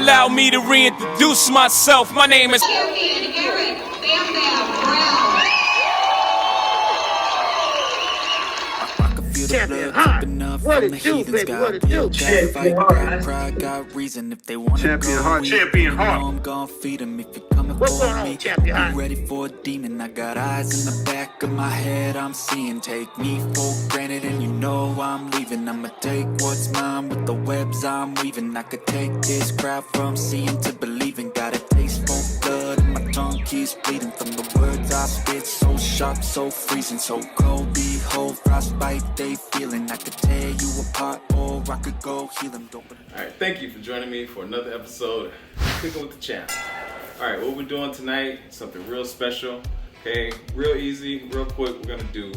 Allow me to reintroduce myself. My name is Champion Eric Bam Bam Brown. Champion Hot. What it do, baby? What it do? Champion Hot. Pride got reason if they want to Champion go. Hot. Champion Hot. I'm gonna feed them if you're coming What's for going on, me. Champion Hot? I'm ready for a demon. I got eyes in the back of my head. I'm seeing. Take me for granted, and you know I'm leaving. I'ma take what's mine with the webs I'm weaving. I could take this crowd from seeing to believing. Got a taste for blood, and my tongue keeps bleeding from the words I spit. So sharp, so freezing, so cold. Behold, frostbite they feeling. I could tear you apart, or I could go heal them. Don't. Alright, thank you for joining me for another episode of Cooking with the Champ. Alright, what we're doing tonight, something real special. Okay, real easy, real quick, we're gonna do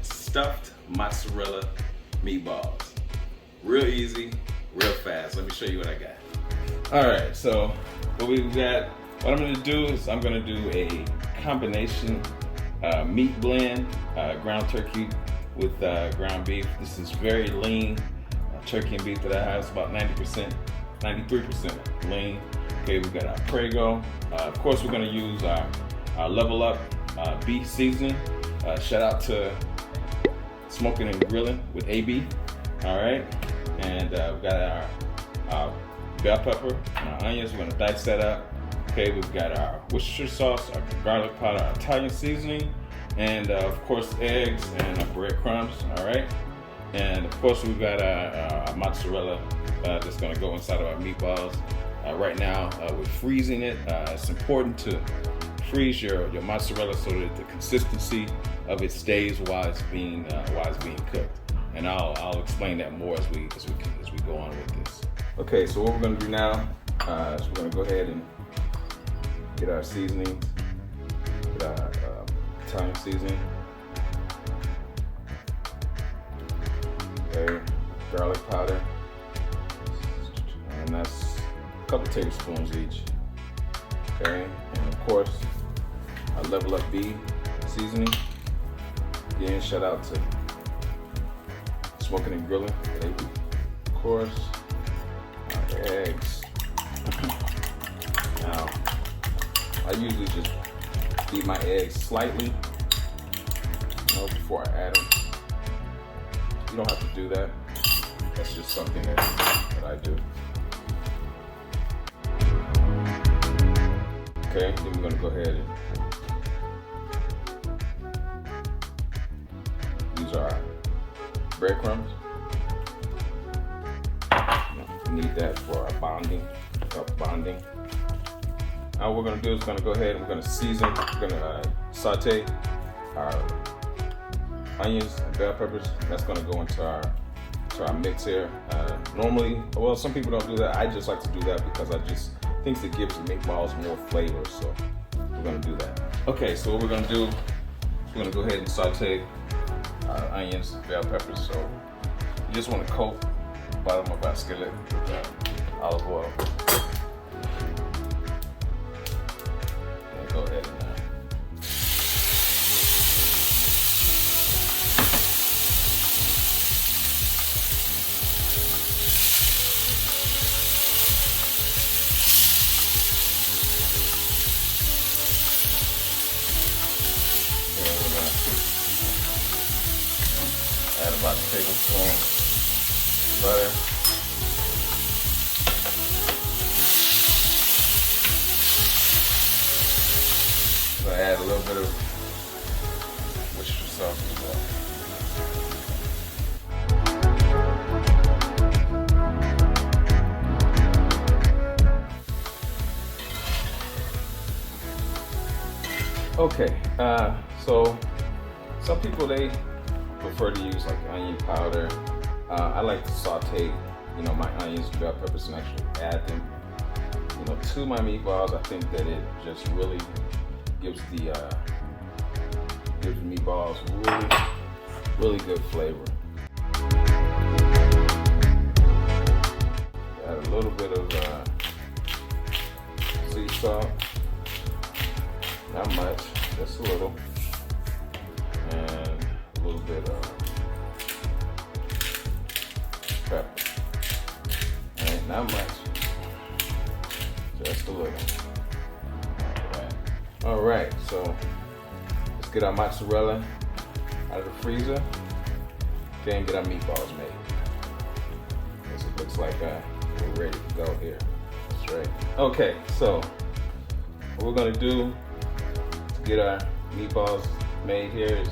stuffed mozzarella meatballs. Real easy, real fast. Let me show you what I got. Alright, so what I'm gonna do is I'm gonna do a combination meat blend, ground turkey with ground beef. This is very lean turkey and beef that I have. It's about 90%, 93% lean. Okay, we got our Prego. Of course, we're gonna use our Level Up beef seasoning. Shout out to Smoking and Grilling with AB. All right, and we got our bell pepper and our onions. We're gonna dice that up. Okay, we've got our Worcestershire sauce, our garlic powder, our Italian seasoning, and of course eggs and our breadcrumbs. All right, and of course we've got our mozzarella that's gonna go inside of our meatballs. Right now, we're freezing it. It's important to freeze your mozzarella so that the consistency of it stays while it's being cooked. And I'll explain that more as we go on with this. Okay, so what we're gonna do now is we're gonna go ahead and get our seasoning, get our Italian seasoning. Okay, garlic powder, and that's a couple tablespoons each. Okay, and of course, our Level Up beef seasoning. Again, shout out to Smoking and Grilling. Of course, our eggs. Now, I usually just beat my eggs slightly, before I add them. You don't have to do that. That's just something that I do. Okay, then we're gonna go ahead and use our breadcrumbs. We need that for our bonding. Now what we're gonna do is gonna go ahead and we're gonna season. We're gonna saute our onions and bell peppers. That's gonna go into our mix here. Normally, well, some people don't do that. I just like to do that because I just think it gives the meatballs more flavor. So we're gonna do that. Okay, so what we're gonna do is we're gonna go ahead and saute our onions and bell peppers. So you just want to coat the bottom of our skillet with olive oil. And go ahead and add about a tablespoon butter. So I add a little bit of Worcestershire sauce as well. Okay, so some people they prefer to use like onion powder. I like to saute, my onions and bell peppers and actually add them, to my meatballs. I think that it just really gives the meatballs really good flavor. Add a little bit of sea salt, not much, just a little, and a little bit of pepper. Alright, not much. just a little. All right, so let's get our mozzarella out of the freezer. Okay, and get our meatballs made. Because it looks like we're ready to go here. That's right. Okay, so what we're gonna do to get our meatballs made here is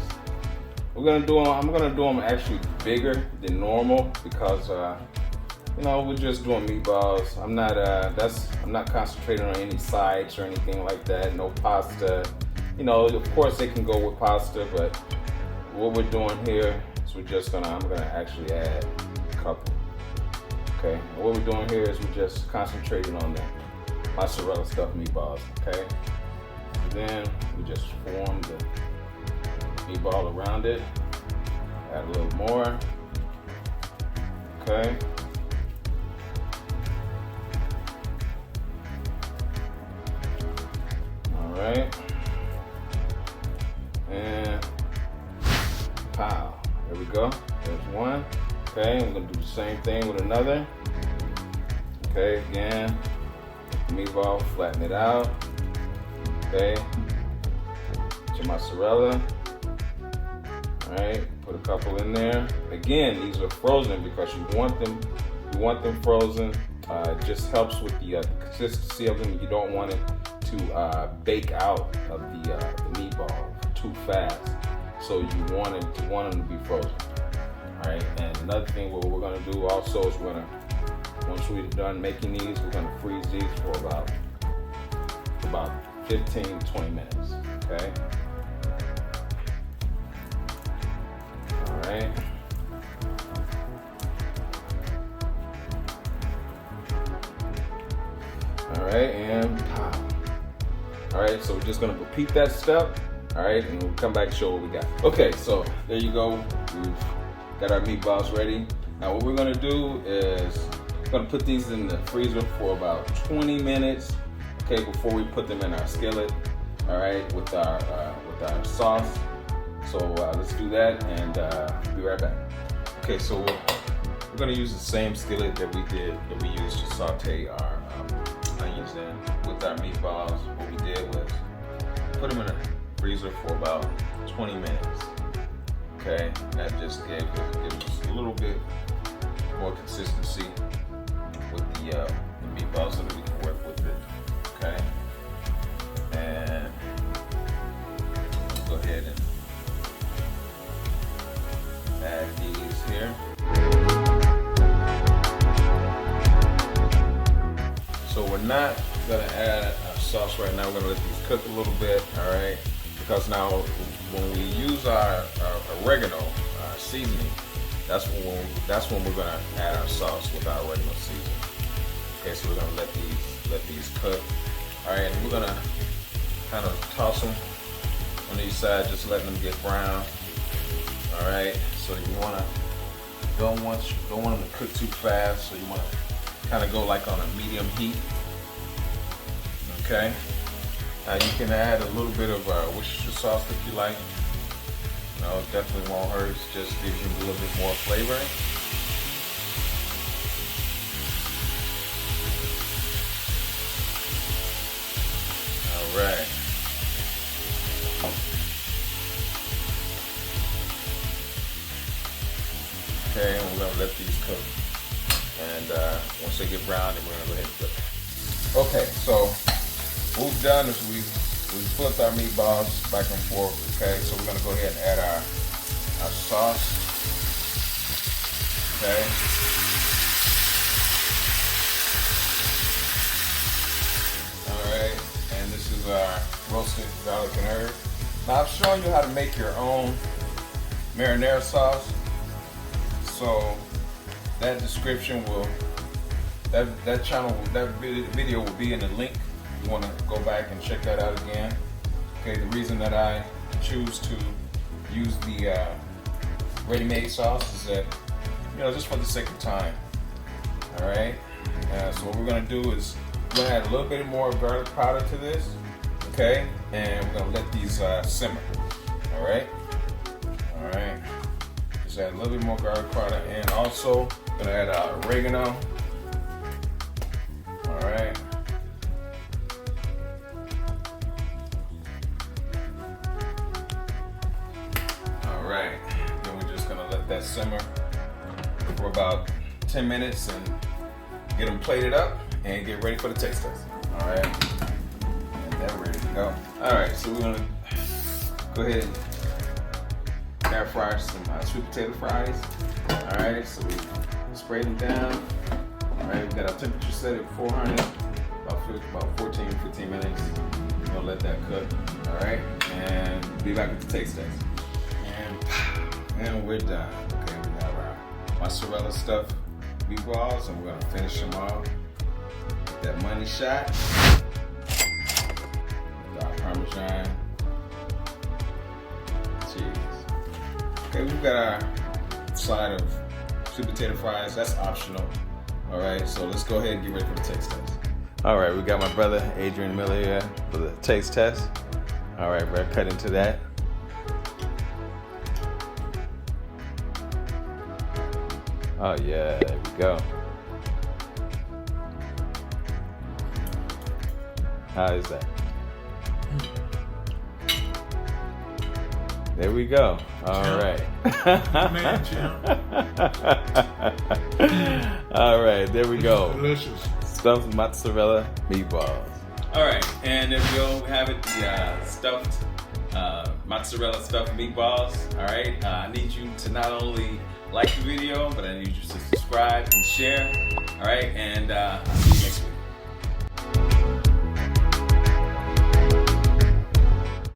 I'm gonna do them actually bigger than normal because you know, we're just doing meatballs. I'm not concentrating on any sides or anything like that. No pasta. You know, of course they can go with pasta, but what we're doing here is I'm gonna actually add a couple. Okay, and what we're doing here is we're just concentrating on the mozzarella stuffed meatballs. Okay, and then we just form the meatball around it. Add a little more. Okay. Alright. And pow. There we go. There's one. Okay, I'm gonna do the same thing with another. Okay, again. Meatball, flatten it out. Okay. Get your mozzarella. Alright, put a couple in there. Again, these are frozen because you want them frozen. It just helps with the consistency of them. You don't want it to bake out of the meatball too fast. So you want them to be frozen. Alright, and another thing what we're gonna do also is once we're done making these, we're gonna freeze these for about 15-20 minutes. Okay. Alright. Alright, and pow. Alright, so we're just gonna repeat that step. Alright, and we'll come back and show what we got. Okay, so there you go. We've got our meatballs ready. Now what we're gonna do is we're gonna put these in the freezer for about 20 minutes. Okay, before we put them in our skillet. Alright, with our sauce. So let's do that and be right back. Okay, so we're gonna use the same skillet that we used to saute our onions in with our meatballs. What we did was put them in the freezer for about 20 minutes. Okay, that just gives us a little bit more consistency with the meatballs so that we can work with it. Okay, and go ahead and add these here. So we're not gonna add our sauce right now. We're gonna let these cook a little bit, all right? Because now when we use our oregano seasoning, that's when we're gonna add our sauce with our oregano seasoning. Okay, so we're gonna let these cook, all right? And we're gonna kind of toss them on these sides, just letting them get brown, all right? So you don't want them to cook too fast. So you want to kind of go like on a medium heat. Okay. Now you can add a little bit of Worcestershire sauce if you like. No, it definitely won't hurt. It just gives you a little bit more flavor. All right. Okay, and we're gonna let these cook. And once they get brown, then we're gonna go ahead and flip it. Okay, so what we've done is we've flipped our meatballs back and forth. Okay, so we're gonna go ahead and add our sauce. Okay. All right, and this is our roasted garlic and herb. Now I've shown you how to make your own marinara sauce. So that description that video will be in the link. You want to go back and check that out again. Okay, the reason that I choose to use the ready-made sauce is that, you know, just for the sake of time. All right. So what we're gonna do is we're gonna add a little bit more garlic powder to this. Okay, and we're gonna let these simmer. All right. All right. Just add a little bit more garlic powder, and also gonna add oregano. All right. right, then we're just gonna let that simmer for about 10 minutes and get them plated up and get ready for the taste test. All right, and they're ready to go. All right, so we're gonna go ahead and air fry some sweet potato fries. All right, so we spray them down. All right, we got our temperature set at 400, about 14, 15 minutes. We're gonna let that cook. All right, and be back with the taste test. And we're done. Okay, we got our mozzarella stuffed meatballs, and we're gonna finish them off with that money shot. With our Parmesan cheese. Okay, we've got our side of sweet potato fries. That's optional. All right, so let's go ahead and get ready for the taste test. All right, we got my brother Adrian Miller here for the taste test. All right, we're cut into that. Oh yeah, there we go. How is that? There we go. All right. Man, champ. All right, there we go. Delicious. Stuffed mozzarella meatballs. All right, and there we go. We have it, the stuffed mozzarella stuffed meatballs. All right, I need you to not only like the video, but I need you to subscribe and share. All right, and I'll see you next week.